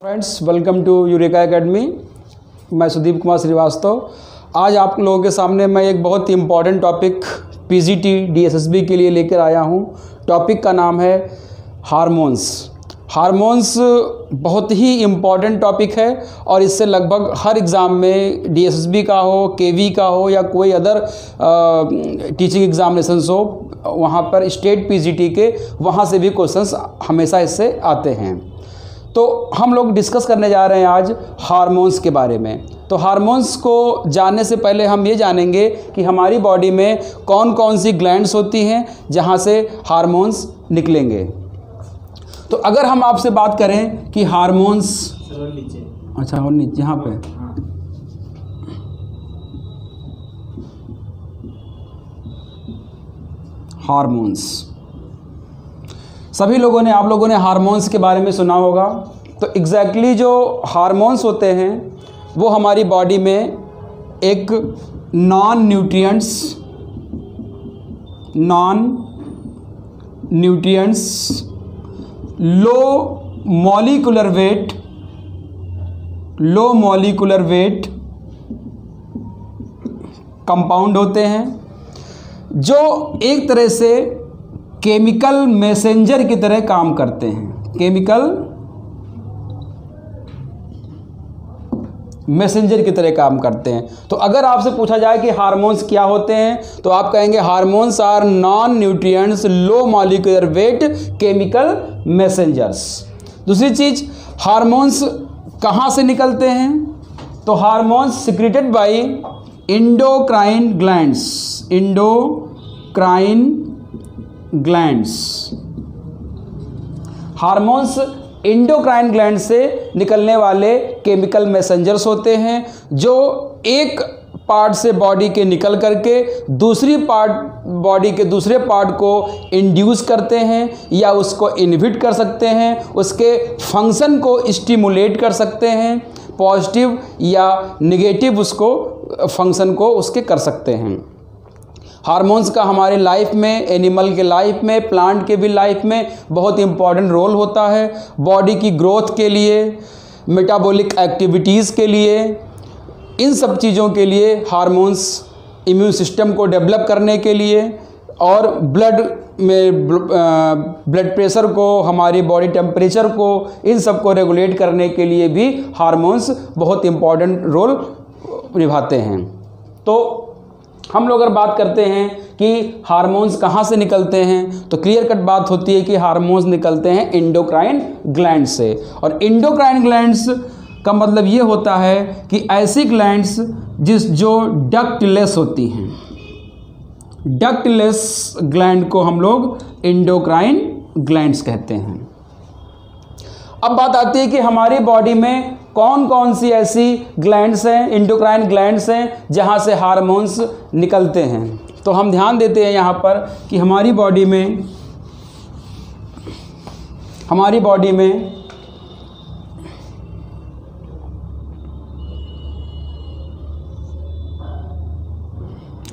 Friends, welcome to Eureka academy. मैं सुदीप कुमार श्रीवास्तव। आज आप लोगों के सामने मैं एक बहुत ही इम्पॉर्टेंट टॉपिक पीजीटी डीएसएसबी के लिए लेकर आया हूँ। टॉपिक का नाम है हार्मोन्स। हार्मोन्स बहुत ही इम्पॉर्टेंट टॉपिक है और इससे लगभग हर एग्ज़ाम में डीएसएसबी का हो, केवी का हो या कोई अदर टीचिंग एग्जामिनेशंस हो, वहाँ पर स्टेट पीजीटी के वहाँ से भी क्वेश्चंस हमेशा इससे आते हैं। तो हम लोग डिस्कस करने जा रहे हैं आज हार्मोन्स के बारे में। तो हार्मोन्स को जानने से पहले हम ये जानेंगे कि हमारी बॉडी में कौन कौन सी ग्लैंड्स होती हैं जहाँ से हार्मोन्स निकलेंगे। तो अगर हम आपसे बात करें कि हार्मोन्स, अच्छा और नीचे यहाँ पे हार्मोन्स, सभी लोगों ने, आप लोगों ने हार्मोन्स के बारे में सुना होगा। तो एग्जैक्टली जो हार्मोन्स होते हैं वो हमारी बॉडी में एक non nutrients low molecular wait compound होते हैं जो एक तरह से केमिकल मैसेंजर की तरह काम करते हैं। केमिकल मैसेंजर की तरह काम करते हैं। तो अगर आपसे पूछा जाए कि हार्मोन्स क्या होते हैं तो आप कहेंगे hormones are non nutrients low molecular weight chemical messengers. दूसरी चीज, हार्मोन्स कहाँ से निकलते हैं? तो hormones secreted by endocrine glands. Hormones endocrine gland से निकलने वाले केमिकल मैसेंजर्स होते हैं जो एक पार्ट से बॉडी के निकल करके बॉडी के दूसरे पार्ट को इंड्यूस करते हैं या उसको इनहिबिट कर सकते हैं, उसके फंक्शन को स्टिमुलेट कर सकते हैं, पॉजिटिव या नेगेटिव उसको फंक्शन को उसके कर सकते हैं। हार्मोन्स का हमारे लाइफ में, एनिमल के लाइफ में, प्लांट के भी लाइफ में बहुत इंपॉर्टेंट रोल होता है। बॉडी की ग्रोथ के लिए, मेटाबॉलिक एक्टिविटीज़ के लिए, इन सब चीज़ों के लिए हार्मोन्स इम्यून सिस्टम को डेवलप करने के लिए और ब्लड प्रेशर को, हमारी बॉडी टेम्परेचर को, इन सब को रेगुलेट करने के लिए भी हार्मोन्स बहुत इंपॉर्टेंट रोल निभाते हैं। तो हम लोग अगर बात करते हैं कि हार्मोन्स कहाँ से निकलते हैं तो क्लियर कट बात होती है कि हार्मोन्स निकलते हैं एंडोक्राइन ग्लैंड से। और एंडोक्राइन ग्लैंड्स का मतलब ये होता है कि ऐसी ग्लैंड्स जो डक्टलेस होती हैं। डक्टलेस ग्लैंड को हम लोग एंडोक्राइन ग्लैंड्स कहते हैं। अब बात आती है कि हमारी बॉडी में कौन कौन सी ऐसी ग्लैंड्स हैं, एंडोक्राइन ग्लैंड्स हैं जहाँ से हार्मोन्स निकलते हैं। तो हम ध्यान देते हैं यहाँ पर कि हमारी बॉडी में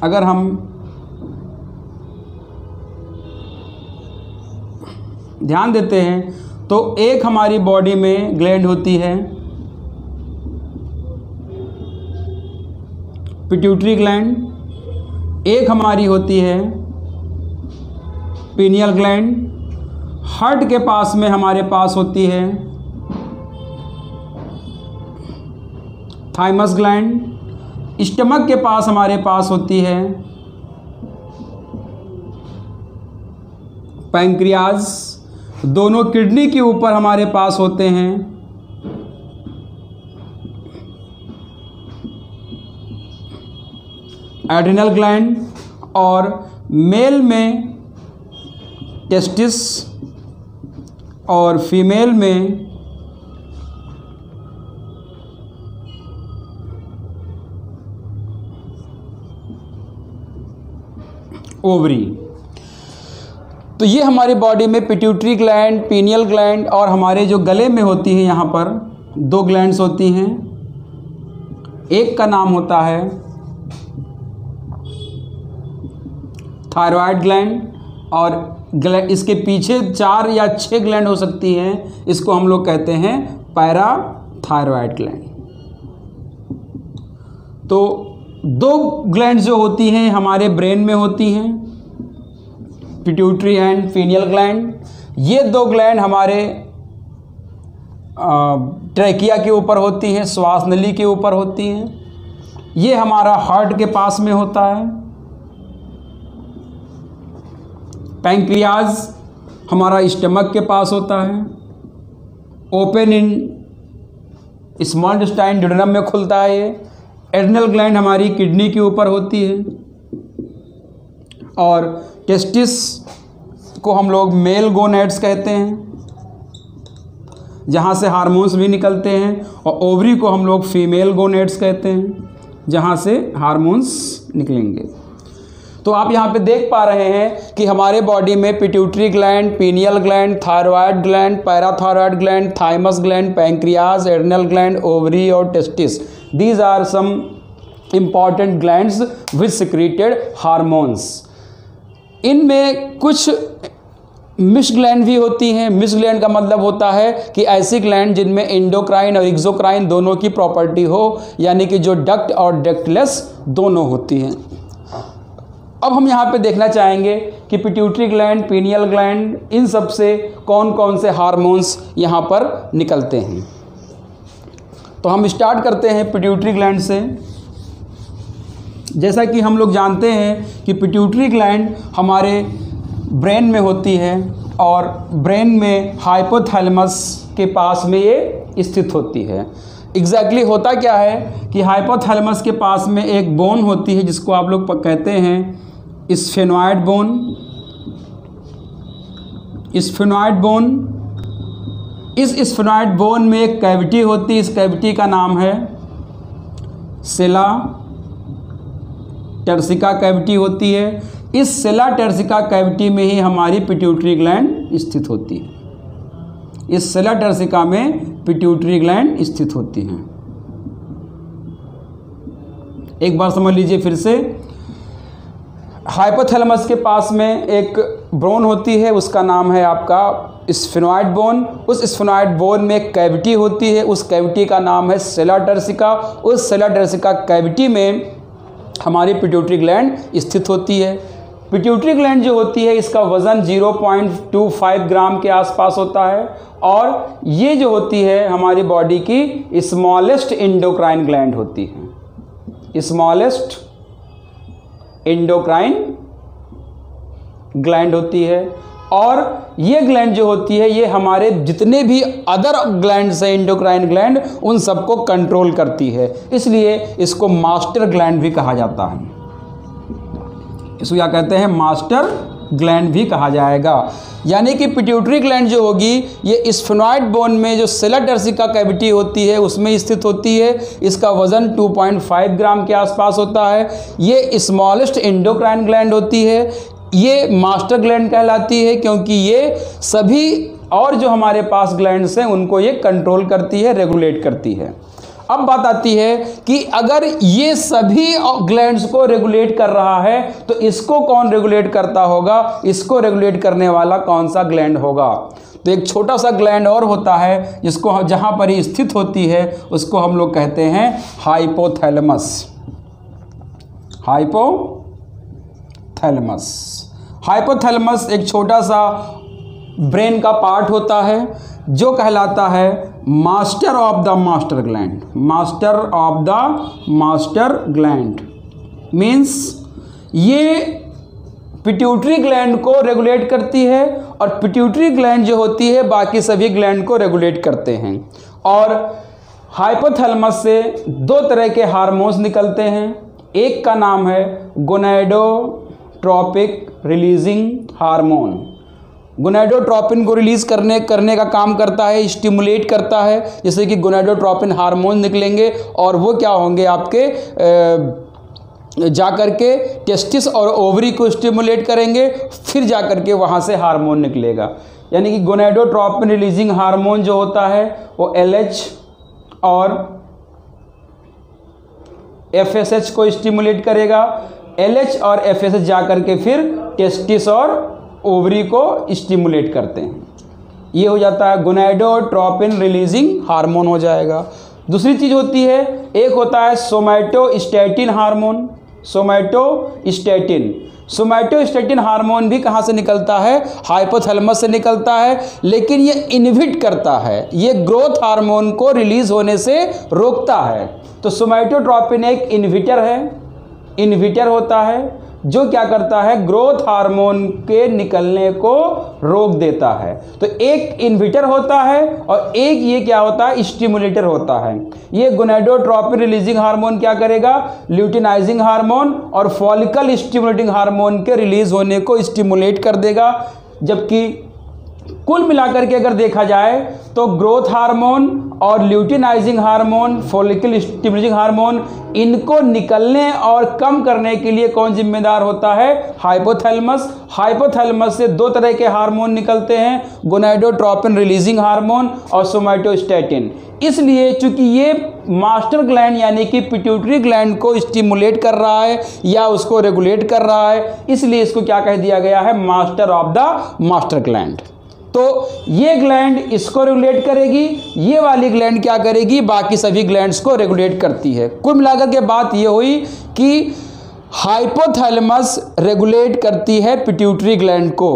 अगर हम ध्यान देते हैं तो एक हमारी बॉडी में ग्लैंड होती है पिट्यूटरी ग्लैंड, एक हमारी होती है पीनियल ग्लैंड, हार्ट के पास में हमारे पास होती है थाइमस ग्लैंड, स्टमक के पास हमारे पास होती है पैंक्रियाज, दोनों किडनी के ऊपर हमारे पास होते हैं एड्रिनल ग्लैंड और मेल में टेस्टिस और फीमेल में ओवरी। तो ये हमारी बॉडी में पिट्यूटरी ग्लैंड, पीनियल ग्लैंड और हमारे जो गले में होती है यहाँ पर दो ग्लैंड्स होती हैं। एक का नाम होता है थायराइड ग्लैंड और इसके पीछे 4 या 6 ग्लैंड हो सकती हैं, इसको हम लोग कहते हैं पैराथायरॉयड ग्लैंड। तो दो ग्लैंड जो होती हैं हमारे ब्रेन में होती हैं, पिट्यूटरी एंड पीनियल ग्लैंड। ये दो ग्लैंड हमारे ट्रैकिया के ऊपर होती हैं, श्वास नली के ऊपर होती हैं। ये हमारा हार्ट के पास में होता है। पैंक्रियाज हमारा स्टमक के पास होता है। Open in small intestine duodenum में खुलता है ये। एड्रिनल ग्लैंड हमारी किडनी के ऊपर होती है। और टेस्टिस को हम लोग मेल गोनेड्स कहते हैं, जहाँ से हार्मोन्स भी निकलते हैं। और ओवरी को हम लोग फीमेल गोनेड्स कहते हैं, जहाँ से हार्मोन्स निकलेंगे। तो आप यहाँ पे देख पा रहे हैं कि हमारे बॉडी में pituitary gland, pineal gland, thyroid gland, parathyroid gland, thymus gland, pancreas, adrenal gland, ovary और testis, these are some important glands which secreted hormones. इनमें कुछ मिक्स्ड ग्लैंड भी होती हैं। मिक्स्ड ग्लैंड का मतलब होता है कि ऐसी ग्लैंड जिनमें एंडोक्राइन और एक्सोक्राइन दोनों की प्रॉपर्टी हो, यानी कि जो डक्ट और डक्टलेस दोनों होती हैं। अब हम यहाँ पे देखना चाहेंगे कि पिट्यूटरी ग्लैंड, पीनियल ग्लैंड, इन सब से कौन कौन से हार्मोन्स यहाँ पर निकलते हैं। तो हम स्टार्ट करते हैं पिट्यूटरी ग्लैंड से। जैसा कि हम लोग जानते हैं कि पिट्यूटरी ग्लैंड हमारे ब्रेन में होती है और ब्रेन में हाइपोथैलेमस के पास में ये स्थित होती है। एग्जैक्टली होता क्या है कि हाइपोथैलेमस के पास में एक बोन होती है जिसको आप लोग कहते हैं स्फेनॉइड बोन। स्फेनॉइड बोन, इस स्फेनॉइड बोन में एक कैविटी होती है। इस कैविटी का नाम है सेला टर्सिका कैविटी होती है। इस सेला टर्सिका कैविटी में ही हमारी पिट्यूटरी ग्लैंड स्थित होती है। इस सेला टर्सिका में पिट्यूटरी ग्लैंड स्थित होती हैं। एक बार समझ लीजिए फिर से। हाइपोथैलेमस के पास में एक बोन होती है, उसका नाम है आपका स्फेनॉइड बोन। उस स्फेनॉइड बोन में एक कैविटी होती है, उस कैविटी का नाम है सेला टर्सिका। उस सेला टर्सिका कैविटी में हमारी पिट्यूटरी ग्लैंड स्थित होती है। पिट्यूटरी ग्लैंड जो होती है इसका वज़न 0.25 ग्राम के आसपास होता है और ये जो होती है हमारी बॉडी की स्मॉलेस्ट एंडोक्राइन ग्लैंड होती है। स्मॉलेस्ट एंडोक्राइन ग्लैंड होती है और ये ग्लैंड जो होती है ये हमारे जितने भी अदर ग्लैंड से एंडोक्राइन ग्लैंड उन सबको कंट्रोल करती है, इसलिए इसको मास्टर ग्लैंड भी कहा जाता है। इसको क्या कहते हैं? मास्टर ग्लैंड भी कहा जाएगा। यानी कि पिट्यूटरी ग्लैंड जो होगी ये स्फेनॉइड बोन में जो सेला टर्सिका कैविटी होती है उसमें स्थित होती है। इसका वज़न 2.5 ग्राम के आसपास होता है। ये स्मॉलेस्ट एंडोक्राइन ग्लैंड होती है। ये मास्टर ग्लैंड कहलाती है क्योंकि ये सभी और जो हमारे पास ग्लैंड्स हैं उनको ये कंट्रोल करती है, रेगुलेट करती है। अब बात आती है कि अगर ये सभी ग्लैंड्स को रेगुलेट कर रहा है तो इसको कौन रेगुलेट करता होगा? इसको रेगुलेट करने वाला कौन सा ग्लैंड होगा? तो एक छोटा सा ग्लैंड और होता है जिसको जहाँ पर ही स्थित होती है उसको हम लोग कहते हैं हाइपोथैलेमस। हाइपोथैलेमस एक छोटा सा ब्रेन का पार्ट होता है जो कहलाता है master of the master gland. Master of the master gland means ये पिट्यूटरी ग्लैंड को रेगुलेट करती है और पिट्यूटरी ग्लैंड जो होती है बाकी सभी ग्लैंड को रेगुलेट करते हैं। और हाइपोथैलेमस से दो तरह के हार्मोन्स निकलते हैं। एक का नाम है गोनाडोट्रोपिक रिलीजिंग हार्मोन। गोनाडोट्रोपिन को रिलीज करने का काम करता है, स्टिमुलेट करता है। जैसे कि गोनाडोट्रोपिन हार्मोन निकलेंगे और वो क्या होंगे आपके जाकर के टेस्टिस और ओवरी को स्टिमुलेट करेंगे, फिर जाकर के वहाँ से हार्मोन निकलेगा। यानी कि गोनाडोट्रोपिन रिलीजिंग हार्मोन जो होता है वो LH और FSH को स्टिमुलेट करेगा। LH और FSH जाकर के फिर टेस्टिस और ओवरी को स्टिमुलेट करते हैं। ये हो जाता है गोनाडोट्रोपिन रिलीजिंग हार्मोन हो जाएगा। दूसरी चीज़ होती है, एक होता है सोमैटोस्टैटिन हार्मोन। सोमैटोस्टैटिन हार्मोन भी कहाँ से निकलता है? हाइपोथैलेमस से निकलता है, लेकिन ये इनहिबिट करता है, ये ग्रोथ हार्मोन को रिलीज होने से रोकता है। तो सोमैटोट्रोपिन एक इनहिबिटर होता है जो क्या करता है? ग्रोथ हार्मोन के निकलने को रोक देता है। तो एक इनहिबिटर होता है और एक ये क्या होता है? स्टिमुलेटर होता है। ये गोनाडोट्रोपिन रिलीजिंग हार्मोन क्या करेगा? ल्यूटिनाइजिंग हार्मोन और फॉलिकल स्टिमुलेटिंग हार्मोन के रिलीज होने को स्टिमुलेट कर देगा। जबकि कुल मिलाकर के अगर देखा जाए तो ग्रोथ हार्मोन और luteinizing hormone, follicle stimulating hormone, इनको निकलने और कम करने के लिए कौन जिम्मेदार होता है? हाइपोथैलेमस। हाइपोथैलेमस से दो तरह के हार्मोन निकलते हैं, गोनाडोट्रोपिन रिलीजिंग हार्मोन और सोमैटोस्टैटिन। इसलिए चूंकि ये मास्टर ग्लैंड यानी कि पिट्यूटरी ग्लैंड को स्टिमुलेट कर रहा है या उसको रेगुलेट कर रहा है, इसलिए इसको क्या कह दिया गया है? Master of the master gland. तो ये ग्लैंड इसको रेगुलेट करेगी, ये वाली ग्लैंड क्या करेगी? बाकी सभी ग्लैंड्स को रेगुलेट करती है। कुल मिलाकर के बात ये हुई कि हाइपोथैलेमस रेगुलेट करती है पिट्यूटरी ग्लैंड को,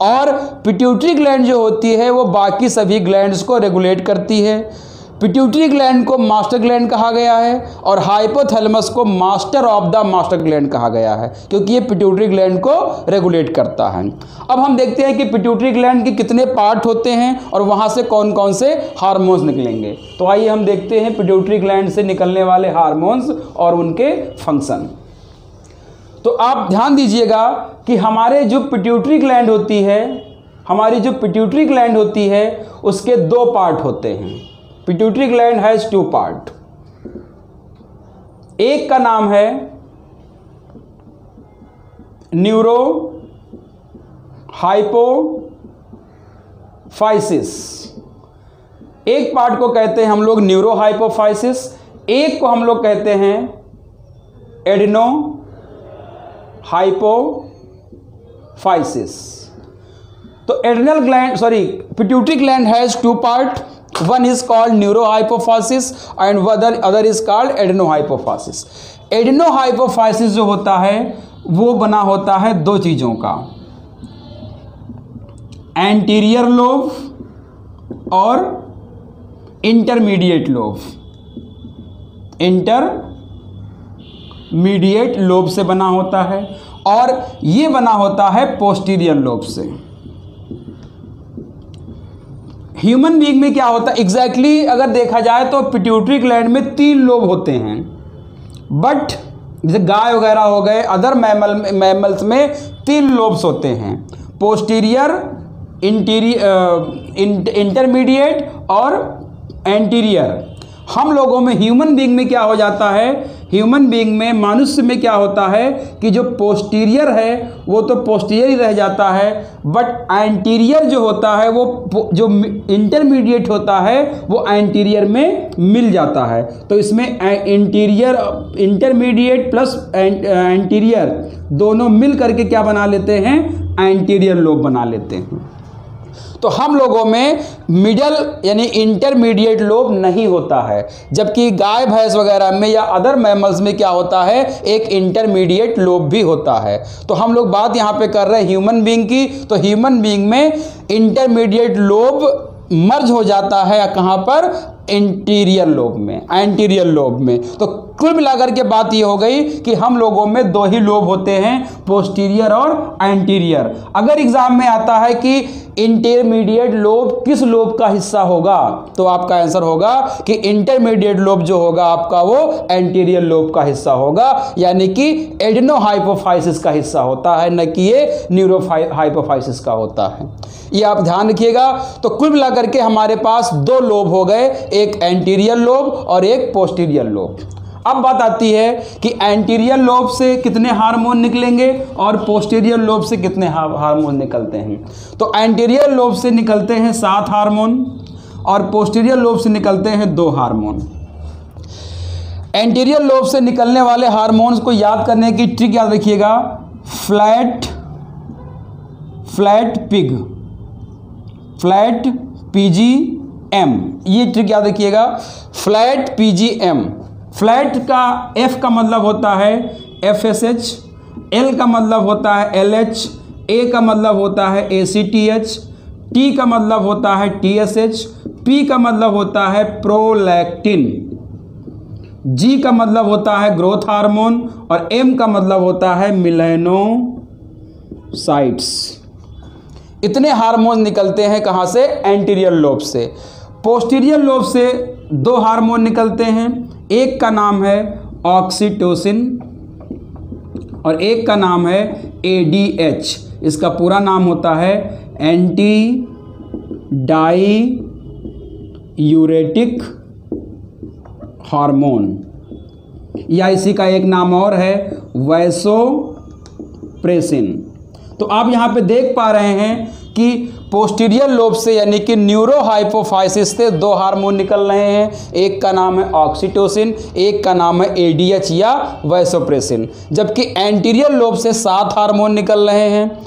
और पिट्यूटरी ग्लैंड जो होती है वो बाकी सभी ग्लैंड्स को रेगुलेट करती है। पिट्यूटरी ग्लैंड को मास्टर ग्लैंड कहा गया है और हाइपोथैलेमस को master of the master gland कहा गया है, क्योंकि ये पिट्यूटरी ग्लैंड को रेगुलेट करता है। अब हम देखते हैं कि पिट्यूटरी ग्लैंड के कितने पार्ट होते हैं और वहाँ से कौन कौन से हार्मोन्स निकलेंगे। तो आइए हम देखते हैं पिट्यूटरी ग्लैंड से निकलने वाले हार्मोन्स और उनके फंक्शन। तो आप ध्यान दीजिएगा कि हमारी जो पिट्यूटरी ग्लैंड होती है उसके दो पार्ट होते हैं। Pituitary gland has two part. एक का नाम है न्यूरो हाइपोफाइसिस, एक पार्ट को कहते हैं हम लोग न्यूरो हाइपोफाइसिस, एक को हम लोग कहते हैं एडिनो हाइपोफाइसिस। तो pituitary gland has two part, one is called neurohypophysis and other is called adenohypophysis। adenohypophysis जो होता है वो बना होता है दो चीजों का, एंटीरियर लोब और इंटरमीडिएट लोब से बना होता है, और ये बना होता है पोस्टीरियर लोब से। ह्यूमन बीइंग में क्या होता है एग्जैक्टली अगर देखा जाए तो पिट्यूटरी ग्लैंड में 3 लोब होते हैं, बट जैसे गाय वगैरह हो गए, अदर मैमल्स में 3 लोब्स होते हैं, पोस्टीरियर, इंटरमीडिएट और एंटीरियर। हम लोगों में ह्यूमन बीइंग में क्या हो जाता है? ह्यूमन बीइंग में, मनुष्य में क्या होता है कि जो पोस्टीरियर है वो तो पोस्टीरियर ही रह जाता है, बट एंटीरियर जो होता है वो जो इंटरमीडिएट होता है वो एंटीरियर में मिल जाता है। तो इसमें इंटरमीडिएट प्लस एंटीरियर दोनों मिल करके क्या बना लेते हैं? एंटीरियर लोब बना लेते हैं। तो हम लोगों में मिडल यानी इंटरमीडिएट लोब नहीं होता है, जबकि गाय भैंस वगैरह में या अदर मैमल्स में क्या होता है? एक इंटरमीडिएट लोब भी होता है। तो हम लोग बात यहाँ पे कर रहे हैं ह्यूमन बीइंग की, तो ह्यूमन बीइंग में इंटरमीडिएट लोब मर्ज हो जाता है कहाँ पर? एंटीरियर लोब में। तो कुल मिलाकर के बात ये हो गई कि हम लोगों में 2 ही लोब होते हैं, पोस्टीरियर और एंटीरियर। अगर एग्जाम में आता है कि इंटरमीडिएट लोब किस लोब का हिस्सा होगा, तो आपका आंसर होगा कि इंटरमीडिएट लोब जो होगा आपका वो एंटीरियर लोब का हिस्सा होगा, यानी कि एडिनोहाइपोफाइसिस का हिस्सा होता है, न कि ये न्यूरोहाइपोफाइसिस का होता है। ये आप ध्यान रखिएगा। तो कुल मिलाकर के हमारे पास 2 लोब हो गए, एक एंटीरियर लोब और एक पोस्टीरियर लोब। अब बात आती है कि एंटीरियर लोब से कितने हार्मोन निकलेंगे और पोस्टीरियर लोब से कितने हार्मोन निकलते हैं। तो एंटीरियर लोब से निकलते हैं 7 हार्मोन और पोस्टीरियर लोब से निकलते हैं 2 हार्मोन। एंटीरियर लोब से निकलने वाले हार्मोन्स को याद करने की ट्रिक याद रखिएगा, फ्लैट पिग, फ्लैट PGM, ये ट्रिक याद रखिएगा, फ्लैट PGM। फ्लैट का F का मतलब होता है FSH, L का मतलब होता है LH, A का मतलब होता है ACTH, T का मतलब होता है TSH, P का मतलब होता है प्रोलैक्टिन, G का मतलब होता है ग्रोथ हार्मोन और M का मतलब होता है मेलानोसाइट्स। इतने हार्मोन निकलते हैं कहाँ से? एंटीरियर लोब से। पोस्टीरियर लोब से 2 हार्मोन निकलते हैं, एक का नाम है ऑक्सीटोसिन और एक का नाम है ADH। इसका पूरा नाम होता है एंटी डाईयूरेटिक हार्मोन, या इसी का एक नाम और है वैसोप्रेसिन। तो आप यहाँ पे देख पा रहे हैं कि पोस्टीरियर लोब से यानी कि न्यूरोहाइपोफाइसिस से 2 हार्मोन निकल रहे हैं, एक का नाम है ऑक्सीटोसिन, एक का नाम है ADH या वैसोप्रेसिन। जबकि एंटीरियर लोब से 7 हार्मोन निकल रहे हैं।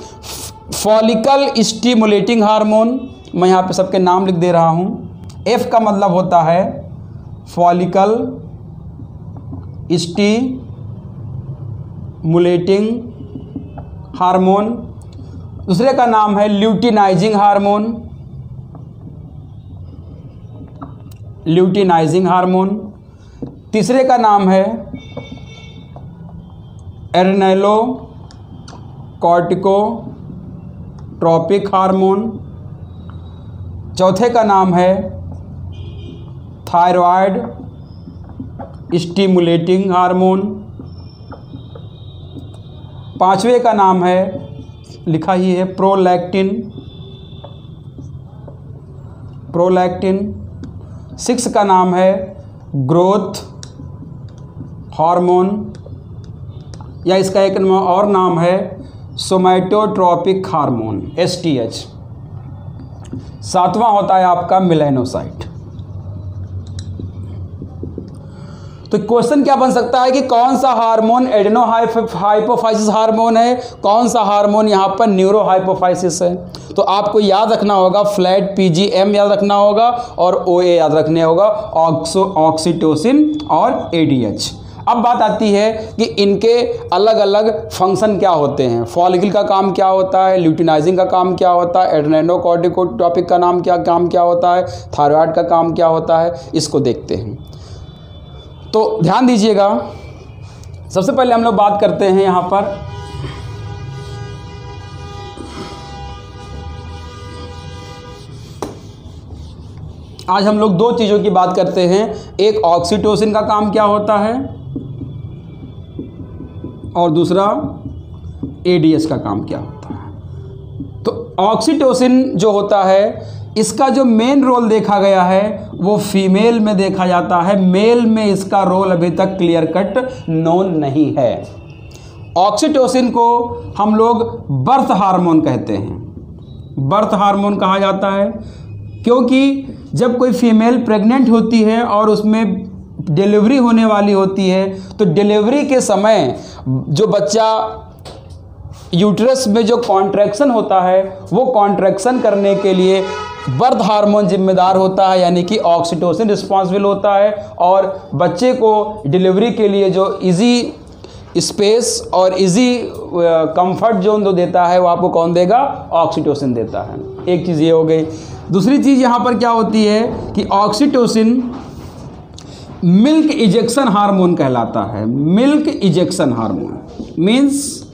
फॉलिकल स्टिमुलेटिंग हार्मोन, मैं यहाँ पे सबके नाम लिख दे रहा हूँ। F का मतलब होता है फॉलिकल स्टिमुलेटिंग हार्मोन, दूसरे का नाम है ल्यूटिनाइजिंग हार्मोन, ल्यूटिनाइजिंग हार्मोन, तीसरे का नाम है एर्नेलो कॉर्टिकोट्रोपिक हार्मोन, चौथे का नाम है थायराइड स्टिमुलेटिंग हार्मोन, पांचवे का नाम है, लिखा ही है, प्रोलैक्टिन, प्रोलैक्टिन। 6 का नाम है ग्रोथ हार्मोन, या इसका एक और नाम है सोमैटोट्रोपिक हार्मोन STH। 7वां होता है आपका मेलानोसाइट। तो क्वेश्चन क्या बन सकता है कि कौन सा हार्मोन एडेनोहाइपोफाइसिस हार्मोन है, कौन सा हार्मोन यहाँ पर न्यूरोहाइपोफाइसिस है। तो आपको याद रखना होगा फ्लैट PGM याद रखना होगा और OA याद रखने होगा, ऑक्सीटोसिन और ADH। अब बात आती है कि इनके अलग अलग फंक्शन क्या होते हैं। फॉलिकल का काम क्या होता है, ल्यूटिनाइजिंग का काम क्या होता है, एड्रेनोकॉर्टिकोट्रोपिक का काम क्या होता है, थायराइड का काम क्या होता है, इसको देखते हैं। तो ध्यान दीजिएगा, सबसे पहले हम लोग बात करते हैं यहाँ पर आज हम लोग 2 चीज़ों की बात करते हैं। एक ऑक्सीटोसिन का काम क्या होता है और दूसरा ADH का काम क्या होता है। तो ऑक्सीटोसिन जो होता है, इसका जो मेन रोल देखा गया है वो फीमेल में देखा जाता है, मेल में इसका रोल अभी तक क्लियर कट नोन नहीं है। ऑक्सीटोसिन को हम लोग बर्थ हार्मोन कहते हैं। बर्थ हार्मोन कहा जाता है क्योंकि जब कोई फीमेल प्रेग्नेंट होती है और उसमें डिलीवरी होने वाली होती है, तो डिलीवरी के समय जो बच्चा यूट्रस में जो कॉन्ट्रैक्शन होता है, वो कॉन्ट्रैक्शन करने के लिए बर्थ हार्मोन जिम्मेदार होता है, यानी कि ऑक्सीटोसिन रिस्पॉन्सिबल होता है। और बच्चे को डिलीवरी के लिए जो इजी स्पेस और इजी कंफर्ट जोन जो देता है, वो आपको कौन देगा? ऑक्सीटोसिन देता है। एक चीज़ ये हो गई। दूसरी चीज़ यहाँ पर क्या होती है कि ऑक्सीटोसिन मिल्क इजेक्शन हार्मोन कहलाता है। मिल्क इजेक्शन हार्मोन मीन्स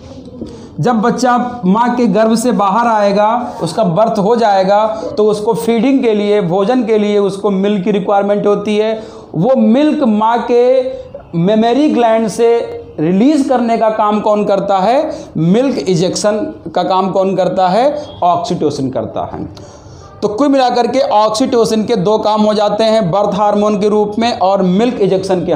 जब बच्चा माँ के गर्भ से बाहर आएगा, उसका बर्थ हो जाएगा, तो उसको फीडिंग के लिए, भोजन के लिए उसको मिल्क की रिक्वायरमेंट होती है। वो मिल्क माँ के मेमरी ग्लैंड से रिलीज करने का काम कौन करता है? मिल्क इजेक्शन का काम कौन करता है? ऑक्सीटोसिन करता है। तो कुल मिलाकर के ऑक्सीटोसिन के 2 काम हो जाते हैं, बर्थ हार्मोन के रूप में और मिल्क इजेक्शन के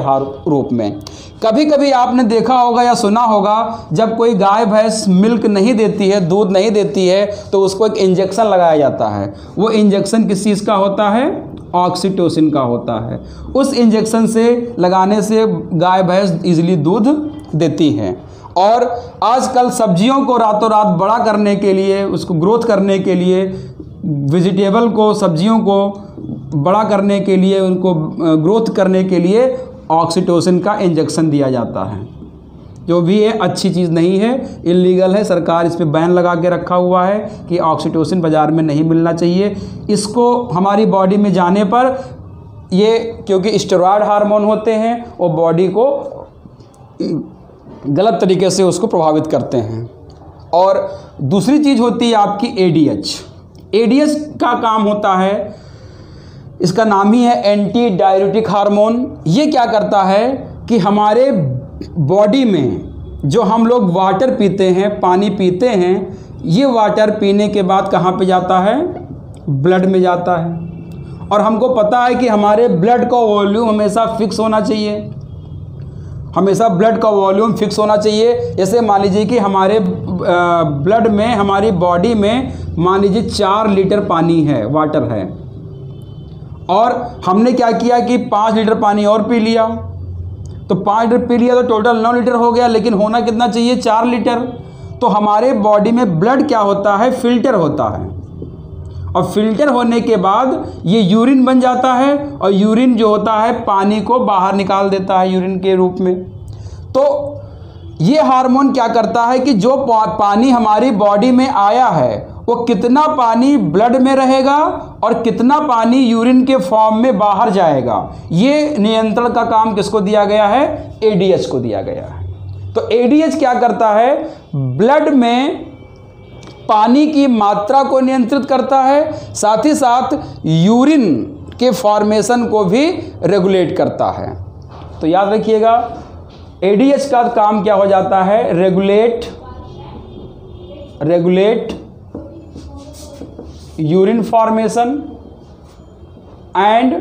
रूप में। कभी कभी आपने देखा होगा या सुना होगा, जब कोई गाय भैंस मिल्क नहीं देती है, दूध नहीं देती है, तो उसको एक इंजेक्शन लगाया जाता है। वो इंजेक्शन किस चीज़ का होता है? ऑक्सीटोसिन का होता है। उस इंजेक्शन से लगाने से गाय भैंस इजीली दूध देती हैं। और आजकल सब्जियों को रातों रात बड़ा करने के लिए, उसको ग्रोथ करने के लिए वेजिटेबल को, सब्जियों को बड़ा करने के लिए, उनको ग्रोथ करने के लिए ऑक्सीटोसिन का इंजेक्शन दिया जाता है, जो भी ये अच्छी चीज़ नहीं है, इलीगल है। सरकार इस पे बैन लगा के रखा हुआ है कि ऑक्सीटोसिन बाज़ार में नहीं मिलना चाहिए। इसको हमारी बॉडी में जाने पर ये, क्योंकि स्टेरॉयड हार्मोन होते हैं, वो बॉडी को गलत तरीके से उसको प्रभावित करते हैं। और दूसरी चीज़ होती है आपकी एडीएच। एडीएच का काम होता है, इसका नाम ही है एंटी डाययूरेटिक हार्मोन। ये क्या करता है कि हमारे बॉडी में जो हम लोग वाटर पीते हैं, पानी पीते हैं, ये वाटर पीने के बाद कहाँ पे जाता है? ब्लड में जाता है। और हमको पता है कि हमारे ब्लड का वॉल्यूम हमेशा फिक्स होना चाहिए, हमेशा ब्लड का वॉल्यूम फिक्स होना चाहिए। जैसे मान लीजिए कि हमारे ब्लड में, हमारी बॉडी में मान लीजिए 4 लीटर पानी है, वाटर है, और हमने क्या किया कि 5 लीटर पानी और पी लिया, तो 5 लीटर पी लिया तो टोटल 9 लीटर हो गया, लेकिन होना कितना चाहिए? 4 लीटर। तो हमारे बॉडी में ब्लड क्या होता है? फिल्टर होता है, और फिल्टर होने के बाद ये यूरिन बन जाता है, और यूरिन जो होता है पानी को बाहर निकाल देता है यूरिन के रूप में। तो ये हार्मोन क्या करता है कि जो पानी हमारी बॉडी में आया है, वो कितना पानी ब्लड में रहेगा और कितना पानी यूरिन के फॉर्म में बाहर जाएगा, ये नियंत्रण का काम किसको दिया गया है? एडीएच को दिया गया है। तो एडीएच क्या करता है? ब्लड में पानी की मात्रा को नियंत्रित करता है, साथ ही साथ यूरिन के फॉर्मेशन को भी रेगुलेट करता है। तो याद रखिएगा, एडीएच का काम क्या हो जाता है? Regulate urine formation and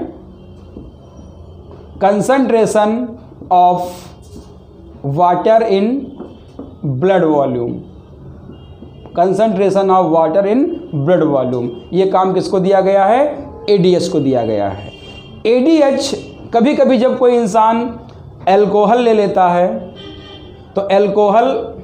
concentration of water in blood volume, concentration of water in blood volume. ये काम किसको दिया गया है? एडीएच को दिया गया है। एडीएच कभी कभी जब कोई इंसान अल्कोहल ले लेता है, तो अल्कोहल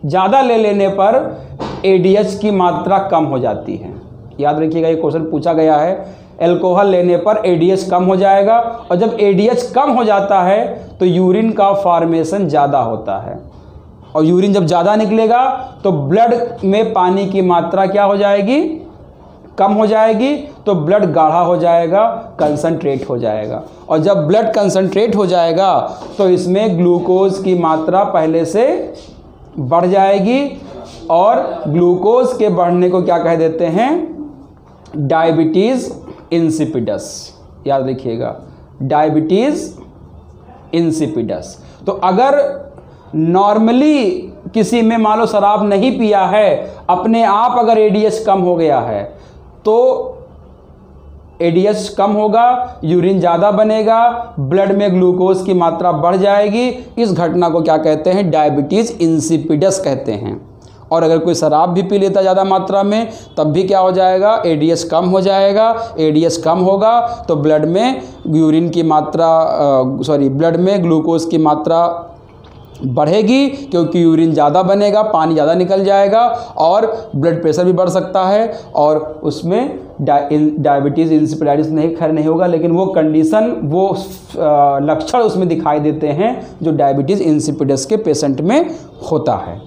ज़्यादा ले लेने पर एडीएच की मात्रा कम हो जाती है। याद रखिएगा, ये क्वेश्चन पूछा गया है, अल्कोहल लेने पर एडीएच कम हो जाएगा, और जब एडीएच कम हो जाता है तो यूरिन का फॉर्मेशन ज़्यादा होता है, और यूरिन जब ज़्यादा निकलेगा तो ब्लड में पानी की मात्रा क्या हो जाएगी? कम हो जाएगी। तो ब्लड गाढ़ा हो जाएगा, कंसंट्रेट हो जाएगा, और जब ब्लड कंसंट्रेट हो जाएगा तो इसमें ग्लूकोज की मात्रा पहले से बढ़ जाएगी, और ग्लूकोज के बढ़ने को क्या कह देते हैं? Diabetes insipidus. याद रखिएगा, डायबिटीज़ इंसिपिडस। तो अगर नॉर्मली किसी में मान लो शराब नहीं पिया है, अपने आप अगर एडीएच कम हो गया है, तो एडीएच कम होगा, यूरिन ज़्यादा बनेगा, ब्लड में ग्लूकोज की मात्रा बढ़ जाएगी। इस घटना को क्या कहते हैं? डायबिटीज़ इंसिपिडस कहते हैं। और अगर कोई शराब भी पी लेता ज़्यादा मात्रा में, तब भी क्या हो जाएगा? एडीएच कम हो जाएगा। एडीएच कम होगा तो ब्लड में यूरिन की मात्रा ब्लड में ग्लूकोज की मात्रा बढ़ेगी, क्योंकि यूरिन ज़्यादा बनेगा, पानी ज़्यादा निकल जाएगा, और ब्लड प्रेशर भी बढ़ सकता है, और उसमें डायबिटीज़ इंसिपिडाइटिस नहीं होगा, लेकिन वो कंडीशन, वो लक्षण उसमें दिखाई देते हैं जो डायबिटीज़ इंसिपिडस के पेशेंट में होता है।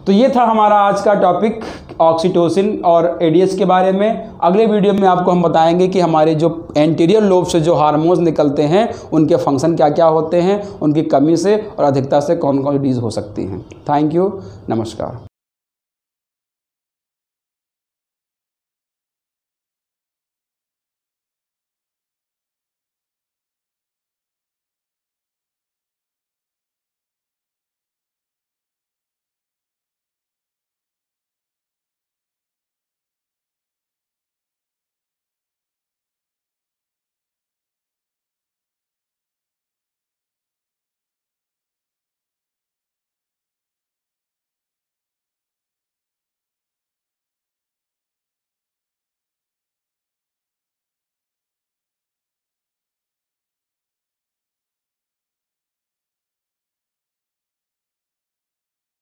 तो ये था हमारा आज का टॉपिक, ऑक्सीटोसिन और एडीएच के बारे में। अगले वीडियो में आपको हम बताएंगे कि हमारे जो एंटीरियर लोब से जो हार्मोन्स निकलते हैं, उनके फंक्शन क्या क्या होते हैं, उनकी कमी से और अधिकता से कौन कौन डिजीज़ हो सकती हैं। थैंक यू, नमस्कार।